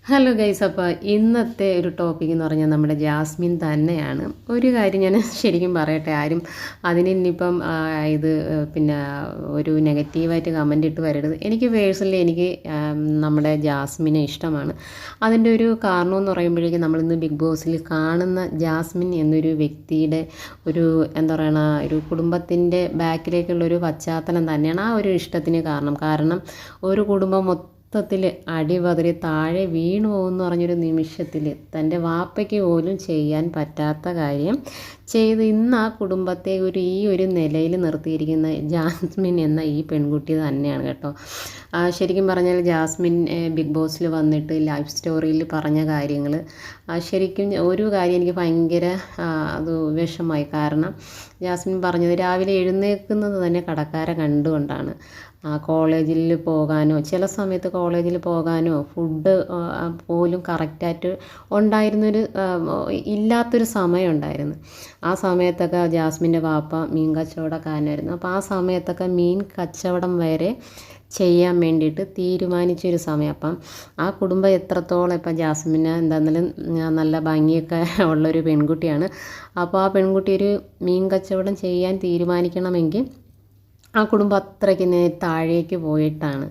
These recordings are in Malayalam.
ഹലോ ഗൈസ്, അപ്പോൾ ഇന്നത്തെ ഒരു ടോപ്പിക് എന്ന് പറഞ്ഞാൽ നമ്മുടെ ജാസ്മിൻ തന്നെയാണ്. ഒരു കാര്യം ഞാൻ ശരിക്കും പറയട്ടെ, ആരും അതിന് ഇനിയിപ്പം ഇത് പിന്നെ ഒരു നെഗറ്റീവായിട്ട് കമൻ്റ് ഇട്ട് വരരുത്. എനിക്ക് പേഴ്സണലി നമ്മുടെ ജാസ്മിനെ ഇഷ്ടമാണ്. അതിൻ്റെ ഒരു കാരണം എന്ന് പറയുമ്പോഴേക്കും നമ്മളിന്ന് ബിഗ് ബോസിൽ കാണുന്ന ജാസ്മിൻ എന്നൊരു വ്യക്തിയുടെ ഒരു എന്താ പറയുക, ഒരു കുടുംബത്തിൻ്റെ ബാക്കിലേക്കുള്ളൊരു പശ്ചാത്തലം തന്നെയാണ് ആ ഒരു ഇഷ്ടത്തിന് കാരണം ഒരു കുടുംബം മൊത്തത്തിൽ അടിപതറി താഴെ വീണു പോകുമെന്ന് പറഞ്ഞൊരു നിമിഷത്തിൽ തൻ്റെ വാപ്പയ്ക്ക് പോലും ചെയ്യാൻ പറ്റാത്ത കാര്യം ചെയ്ത് ഇന്ന് ആ കുടുംബത്തെ ഈ ഒരു നിലയിൽ നിർത്തിയിരിക്കുന്ന ജാസ്മിൻ എന്ന ഈ പെൺകുട്ടി തന്നെയാണ് കേട്ടോ. ശരിക്കും പറഞ്ഞാൽ ജാസ്മിൻ ബിഗ് ബോസിൽ വന്നിട്ട് ലൈഫ് സ്റ്റോറിയിൽ പറഞ്ഞ കാര്യങ്ങൾ ശരിക്കും ഒരു കാര്യം എനിക്ക് ഭയങ്കര അത് വിഷമമായി. കാരണം ജാസ്മിൻ പറഞ്ഞത് രാവിലെ എഴുന്നേൽക്കുന്നത് തന്നെ കടക്കാരെ കണ്ടുകൊണ്ടാണ്. കോളേജിൽ പോകാനോ ചില സമയത്ത് കോളേജിൽ പോകാനോ ഫുഡ് പോലും കറക്റ്റായിട്ട് ഇല്ലാത്തൊരു സമയം ഉണ്ടായിരുന്നു. ആ സമയത്തൊക്കെ ജാസ്മിൻ്റെ വാപ്പ മീൻ കച്ചവടക്കാരനായിരുന്നു. അപ്പോൾ ആ സമയത്തൊക്കെ മീൻ കച്ചവടം വരെ ചെയ്യാൻ വേണ്ടിയിട്ട് തീരുമാനിച്ചൊരു സമയം. അപ്പം ആ കുടുംബം എത്രത്തോളം ഇപ്പം ജാസ്മിന് എന്താണെങ്കിലും നല്ല ഭംഗിയൊക്കെ ഉള്ളൊരു പെൺകുട്ടിയാണ്. അപ്പോൾ ആ പെൺകുട്ടി ഒരു മീൻ കച്ചവടം ചെയ്യാൻ തീരുമാനിക്കണമെങ്കിൽ ആ കുടുംബം അത്രയ്ക്ക് താഴേക്ക് പോയിട്ടാണ്.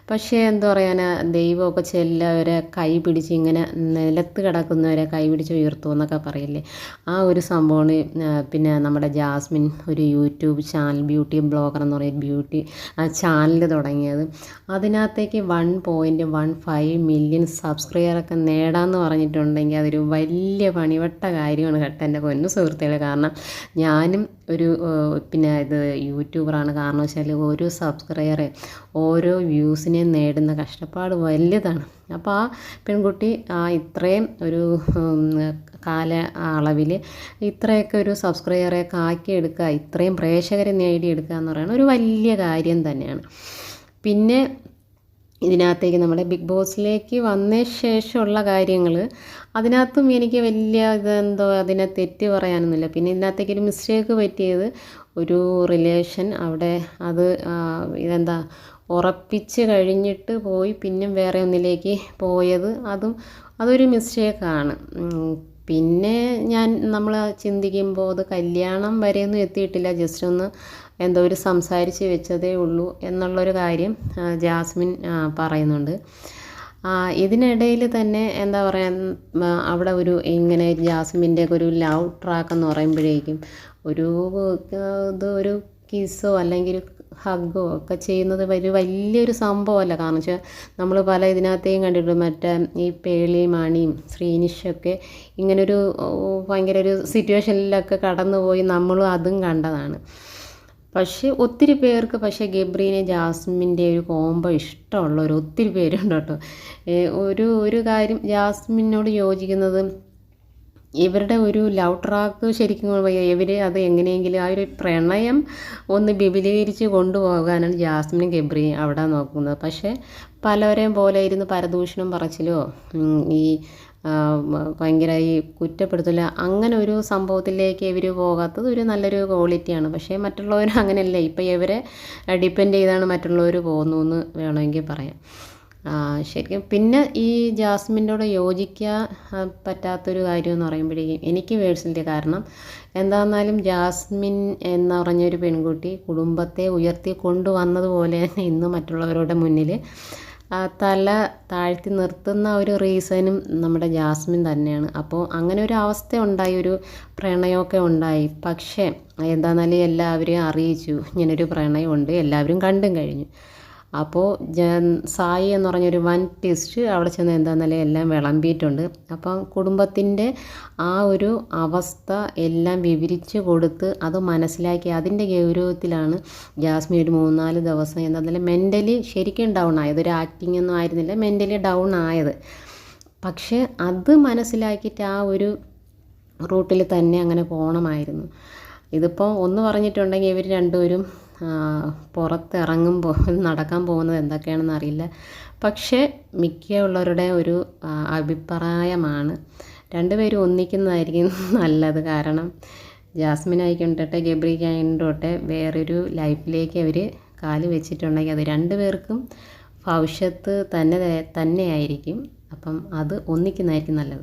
പക്ഷേ എന്താ പറയാനാ, ദൈവമൊക്കെ ചെല്ലവരെ കൈ പിടിച്ച് ഇങ്ങനെ നിലത്ത് കിടക്കുന്നവരെ കൈ പിടിച്ച് ഉയർത്തുമെന്നൊക്കെ പറയില്ലേ, ആ ഒരു സംഭവമാണ് പിന്നെ നമ്മുടെ ജാസ്മിൻ ഒരു യൂട്യൂബ് ചാനൽ ബ്യൂട്ടി ബ്ലോഗർ എന്ന് പറയുന്ന ബ്യൂട്ടി ചാനൽ തുടങ്ങിയത്. അതിനകത്തേക്ക് 1.15 മില്യൺ സബ്സ്ക്രൈബറൊക്കെ നേടാമെന്ന് പറഞ്ഞിട്ടുണ്ടെങ്കിൽ അതൊരു വലിയ പണിവട്ട കാര്യമാണ് കേട്ടോ എൻ്റെ പൊന്നു സുഹൃത്തുക്കളെ. കാരണം ഞാനും ഒരു പിന്നെ ഇത് യൂട്യൂബറാണ്. കാരണം വെച്ചാൽ ഓരോ സബ്സ്ക്രൈബറെ ഓരോ വ്യൂസിനെ നേടുന്ന കഷ്ടപ്പാട് വലുതാണ്. അപ്പോൾ ആ പെൺകുട്ടി ഇത്രയും ഒരു കാല അളവിൽ ഇത്രയൊക്കെ ഒരു സബ്സ്ക്രൈബറെ ആക്കിയെടുക്കുക, ഇത്രയും പ്രേക്ഷകരെ നേടിയെടുക്കുക എന്ന് പറയുന്നത് ഒരു വലിയ കാര്യം തന്നെയാണ്. പിന്നെ ഇതിനകത്തേക്ക് നമ്മുടെ ബിഗ് ബോസിലേക്ക് വന്ന ശേഷമുള്ള കാര്യങ്ങൾ അതിനകത്തും എനിക്ക് വലിയ ഇതെന്തോ അതിനെ തെറ്റ് പറയാനൊന്നുമില്ല. പിന്നെ ഇതിനകത്തേക്ക് ഒരു മിസ്റ്റേക്ക് പറ്റിയത് ഒരു റിലേഷൻ അവിടെ അത് ഇതെന്താ ഉറപ്പിച്ച് കഴിഞ്ഞിട്ട് പോയി പിന്നെ വേറെ ഒന്നിലേക്ക് പോയത് അതൊരു മിസ്റ്റേക്കാണ്. പിന്നെ നമ്മൾ ചിന്തിക്കുമ്പോൾ അത് കല്യാണം വരെയൊന്നും എത്തിയിട്ടില്ല, ജസ്റ്റ് ഒന്ന് എന്തോ ഒരു സംസാരിച്ച് വെച്ചതേ ഉള്ളൂ എന്നുള്ളൊരു കാര്യം ജാസ്മിൻ പറയുന്നുണ്ട്. ഇതിനിടയിൽ തന്നെ എന്താ പറയുക, അവിടെ ഒരു ഇങ്ങനെ ജാസ്മിൻ്റെ ഒരു ലവ് ട്രാക്ക് എന്ന് പറയുമ്പോഴേക്കും ഒരു കിസ്സോ അല്ലെങ്കിൽ ഹഗ്ഗോ ഒക്കെ ചെയ്യുന്നത് വലിയൊരു സംഭവമല്ല. കാരണം വെച്ചാൽ നമ്മൾ പല ഇതിനകത്തേയും കണ്ടിട്ടുണ്ട്, മറ്റേ ഈ പേളി മാണിയും ശ്രീനിഷൊക്കെ ഇങ്ങനൊരു ഭയങ്കര ഒരു സിറ്റുവേഷനിലൊക്കെ കടന്നുപോയി നമ്മളും അതും കണ്ടതാണ്. പക്ഷേ ഒത്തിരി പേർക്ക് ഗബ്രീനെ ജാസ്മിൻ്റെ ഒരു കോംബോ ഇഷ്ടമുള്ളവർ ഒത്തിരി പേരുണ്ട് കേട്ടോ. ഒരു കാര്യം ജാസ്മിനോട് യോജിക്കുന്നത്, ഇവരുടെ ഒരു ലവ് ട്രാക്ക് ശരിക്കും ഇവർ അത് എങ്ങനെയെങ്കിലും ആ ഒരു പ്രണയം ഒന്ന് വിപുലീകരിച്ച് കൊണ്ടുപോകാനാണ് ജാസ്മിനും ഗബ്രിയും അവിടെ നോക്കുന്നത്. പക്ഷേ പലവരെയും പോലെ ഇരുന്ന് പരദൂഷണം പറച്ചിലോ ഈ ഭയങ്കര ഈ കുറ്റപ്പെടുത്തില്ല അങ്ങനെ ഒരു സംഭവത്തിലേക്ക് ഇവർ പോകാത്തത് ഒരു നല്ലൊരു ക്വാളിറ്റിയാണ്. പക്ഷേ മറ്റുള്ളവർ അങ്ങനെയല്ല, ഇപ്പം ഇവരെ ഡിപ്പെൻഡ് ചെയ്താണ് മറ്റുള്ളവർ പോകുന്നു എന്ന് വേണമെങ്കിൽ പറയാം. ശരിക്കും പിന്നെ ഈ ജാസ്മിൻ്റെയോട് യോജിക്കാൻ പറ്റാത്തൊരു കാര്യം എന്ന് പറയുമ്പോഴേക്കും എനിക്ക് പേഴ്സണലി, കാരണം എന്താണെന്നാലും ജാസ്മിൻ എന്ന് പറഞ്ഞൊരു പെൺകുട്ടി കുടുംബത്തെ ഉയർത്തി കൊണ്ടുവന്നതുപോലെ തന്നെ ഇന്ന് മറ്റുള്ളവരുടെ മുന്നിൽ തല താഴ്ത്തി നിർത്തുന്ന ഒരു റീസണും നമ്മുടെ ജാസ്മിൻ തന്നെയാണ്. അപ്പോൾ അങ്ങനെ ഒരു അവസ്ഥ ഉണ്ടായി, ഒരു പ്രണയമൊക്കെ ഉണ്ടായി. പക്ഷേ എന്താണെന്നാലും എല്ലാവരെയും അറിയിച്ചു ഇങ്ങനൊരു പ്രണയമുണ്ട്, എല്ലാവരും കണ്ടും കഴിഞ്ഞു. അപ്പോൾ സായി എന്ന് പറഞ്ഞൊരു വൻ ട്വിസ്റ്റ് അവിടെ ചെന്ന് എന്താണെന്നാലും എല്ലാം വിളമ്പിയിട്ടുണ്ട്. അപ്പം കുടുംബത്തിൻ്റെ ആ ഒരു അവസ്ഥ എല്ലാം വിവരിച്ച് കൊടുത്ത് അത് മനസ്സിലാക്കി അതിൻ്റെ ഗൗരവത്തിലാണ് ജാസ്മിൻ ഒരു 3-4 ദിവസം എന്താണെന്നാലും മെൻ്റലി ശരിക്കും ഡൗൺ ആയത്. ഒരു ആക്ടിങ് ഒന്നും ആയിരുന്നില്ല, മെൻ്റലി ഡൗൺ ആയത്. പക്ഷേ അത് മനസ്സിലാക്കിയിട്ട് ആ ഒരു റൂട്ടിൽ തന്നെ അങ്ങനെ പോകണമായിരുന്നു. ഇതിപ്പോൾ ഒന്ന് പറഞ്ഞിട്ടുണ്ടെങ്കിൽ ഇവർ രണ്ടുപേരും പുറത്തിറങ്ങുമ്പോൾ നടക്കാൻ പോകുന്നത് എന്തൊക്കെയാണെന്ന് അറിയില്ല. പക്ഷേ മിക്കുള്ളവരുടെ ഒരു അഭിപ്രായമാണ് രണ്ടുപേരും ഒന്നിക്കുന്നതായിരിക്കും നല്ലത്. കാരണം ജാസ്മിനായിക്കൊണ്ടോട്ടെ ഗബ്രിക്കായിക്കൊണ്ടോട്ടെ വേറൊരു ലൈഫിലേക്ക് അവർ കാല് വെച്ചിട്ടുണ്ടെങ്കിൽ അത് രണ്ടുപേർക്കും ഭവിഷ്യത്ത് തന്നെയായിരിക്കും. അപ്പം അപ്പം അത് ഒന്നിക്കുന്നതായിരിക്കും നല്ലത്.